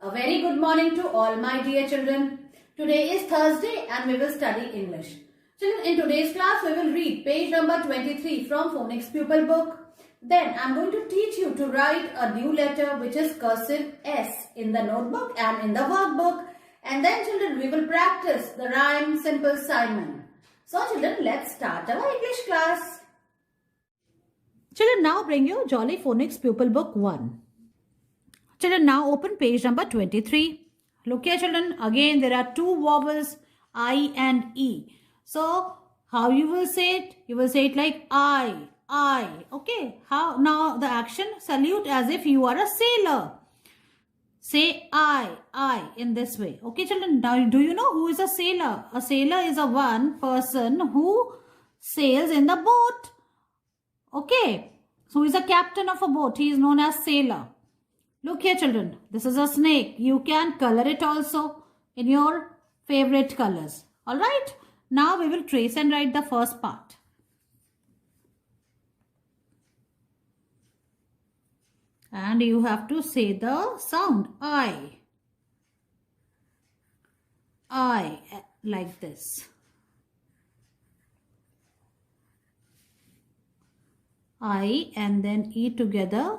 A very good morning to all my dear children. Today is Thursday and we will study English. Children, in today's class we will read page number 23 from Phonics Pupil book. Then I am going to teach you to write a new letter which is cursive S in the notebook and in the workbook. And then children, we will practice the rhyme Simple Simon. So children, let's start our English class. Children, now bring your Jolly Phonics Pupil book 1. Children, now open page number 23. Look here children, again there are two vowels I and E. So, how you will say it? You will say it like I. Okay, how? Now the action, salute as if you are a sailor. Say I in this way. Okay children, now do you know who is a sailor? A sailor is a one person who sails in the boat. Okay, so he is a captain of a boat. He is known as sailor. Look here children, this is a snake. You can color it also in your favorite colors. Alright, now we will trace and write the first part. And you have to say the sound I, like this. I and then E together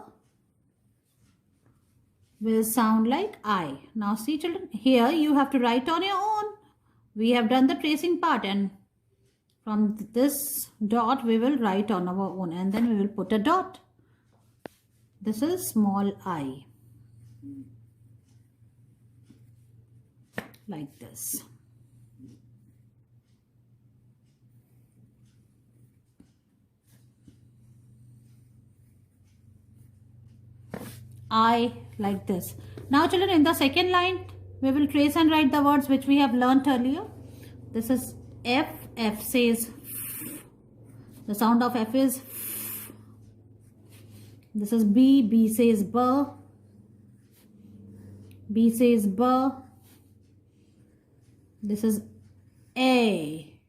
will sound like I. Now see children, here you have to write on your own. We have done the tracing part and from this dot we will write on our own and then we will put a dot. This is small I. Like this. I like this. Now children, in the second line we will trace and write the words which we have learnt earlier. This is F. F says F. The sound of F is F. This is B. B says B. B says B. This is A.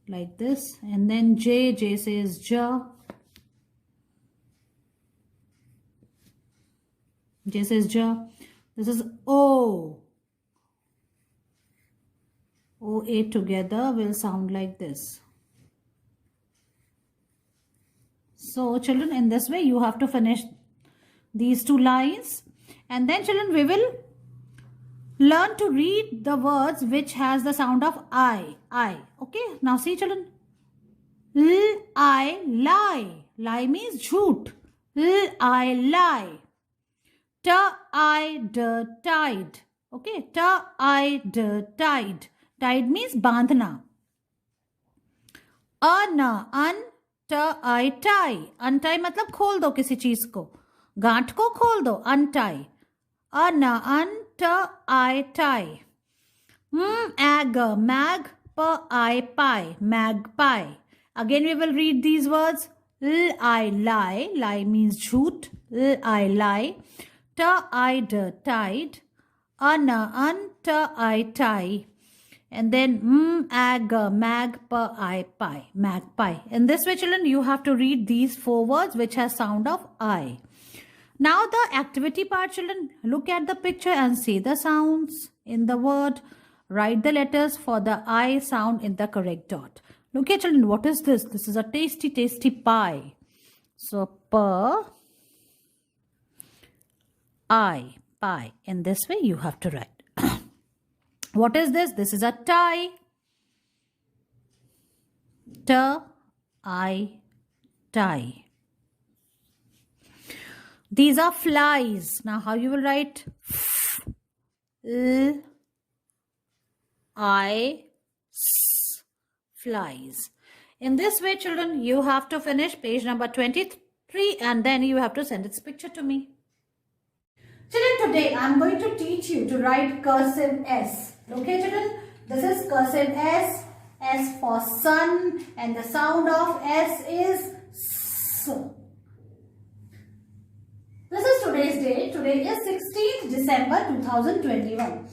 Like this. And then J. J says J. J says J. This is O. O, A together will sound like this. So children, in this way you have to finish these two lines. And then children, we will learn to read the words which has the sound of I. Okay. Now see children. I lie. Lie means jhoot. I lie. Tide. Okay, tide. Tide means bandhna. Tie. Untie मतलब खोल दो किसी चीज को. गांठ को खोल दो. Untie. Tie. Magpie. Again we will read these words. I lie. Lie means jhoot. I lie. Tide. Tie. And then magpie. In this way children, you have to read these four words which has sound of I. Now the activity part children, look at the picture and say the sounds in the word. Write the letters for the I sound in the correct dot. Look at children, what is this? This is a tasty pie. So pie. In this way you have to write. What is this? This is a tie. Tie. These are flies. Now how you will write? Flies. In this way children, you have to finish page number 23 and then you have to send its picture to me. Children, today I am going to teach you to write cursive S. Okay children, this is cursive S. S for sun and the sound of S is S. This is today's date. Today is 16th December 2021. Children,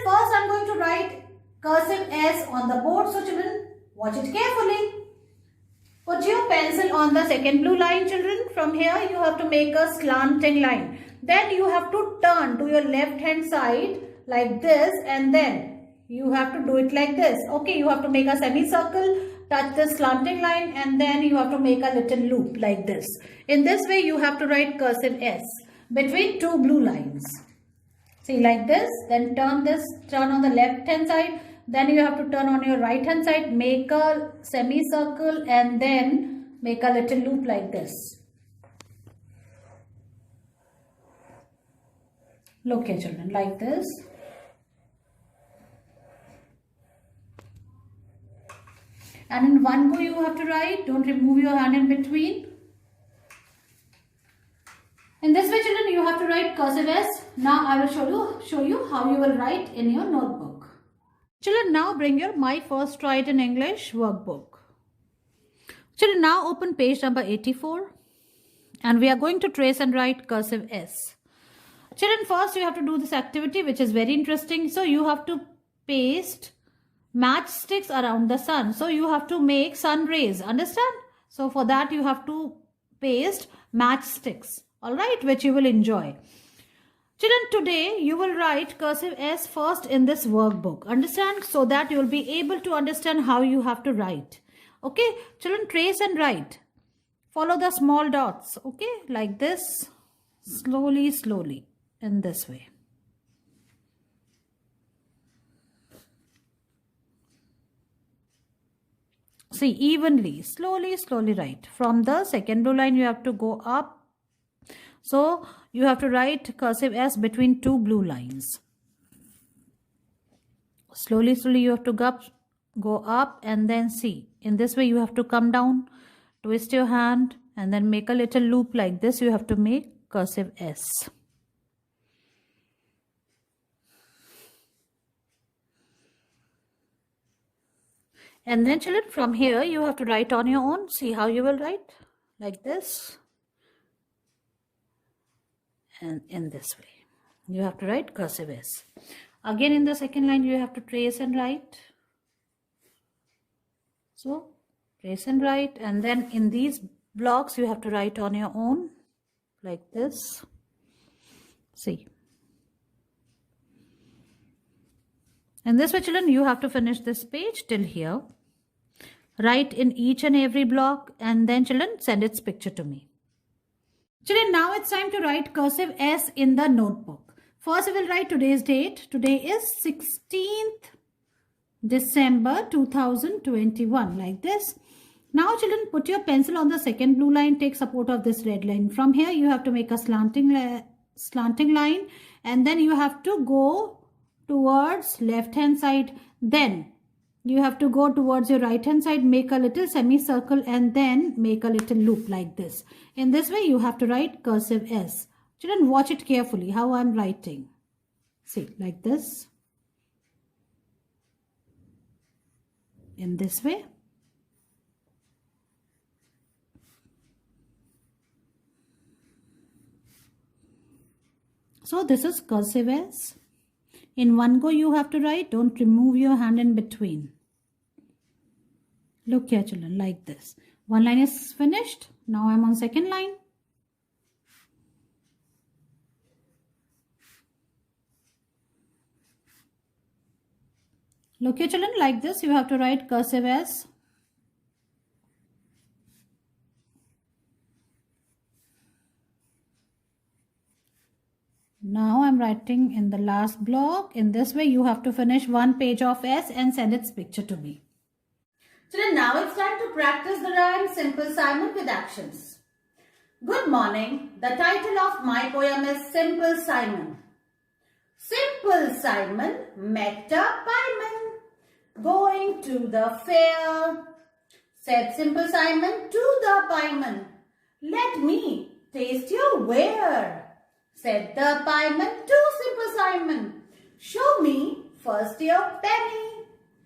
first I am going to write cursive S on the board. So children, watch it carefully. Put your pencil on the second blue line children. From here you have to make a slanting line. Then you have to turn to your left hand side like this, and then you have to do it like this. Okay, you have to make a semicircle, touch the slanting line, and then you have to make a little loop like this. In this way, you have to write cursive S between two blue lines. See, like this, then turn on the left hand side, then you have to turn on your right hand side, make a semicircle, and then make a little loop like this. Look here children, like this. And in one go you have to write, don't remove your hand in between. In this way children, you have to write cursive S. Now I will show you how you will write in your notebook. Children, now bring your My First Write in English workbook. Children, now open page number 84. And we are going to trace and write cursive S. Children, first you have to do this activity which is very interesting. So you have to paste matchsticks around the sun. So you have to make sun rays. Understand? So for that you have to paste matchsticks. Alright, which you will enjoy. Children, today you will write cursive S first in this workbook. Understand? So that you will be able to understand how you have to write. Okay? Children, trace and write. Follow the small dots. Okay? Like this. Slowly, slowly. In this way. See, evenly, slowly, slowly write. From the second blue line, you have to go up. So, you have to write cursive S between two blue lines. Slowly, slowly, you have to go up and then see. In this way, you have to come down, twist your hand, and then make a little loop like this. You have to make cursive S. And then children, from here you have to write on your own. See how you will write, like this, and in this way you have to write cursive S. Again in the second line you have to trace and write. So trace and write, and then in these blocks you have to write on your own, like this. See. In this way children, you have to finish this page till here. Write in each and every block, and then children, send its picture to me. Children, now it's time to write cursive S in the notebook. First we will write today's date. Today is 16th December 2021, like this. Now children, put your pencil on the second blue line, take support of this red line. From here you have to make a slanting line, and then you have to go towards left hand side, then you have to go towards your right hand side, make a little semicircle, and then make a little loop like this. In this way you have to write cursive S. Children, watch it carefully how I am writing. See, like this. In this way. So this is cursive S. In one go you have to write, don't remove your hand in between. Look here children, like this. One line is finished. Now I am on second line. Look here children, like this you have to write cursive S. Now I'm writing in the last block. In this way you have to finish one page of S and send its picture to me. Children, now it's time to practice the rhyme Simple Simon with actions. Good morning. The title of my poem is Simple Simon. Simple Simon met a pieman going to the fair. Said Simple Simon to the pieman, let me taste your ware. Said the pieman to Simple Simon, show me first your penny.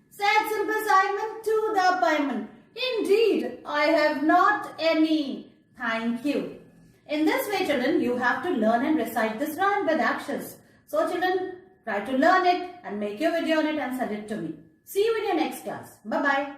Said Simple Simon to the pieman, indeed I have not any. Thank you. In this way children, you have to learn and recite this rhyme with actions. So children, try to learn it and make your video on it and send it to me. See you in your next class. Bye-bye.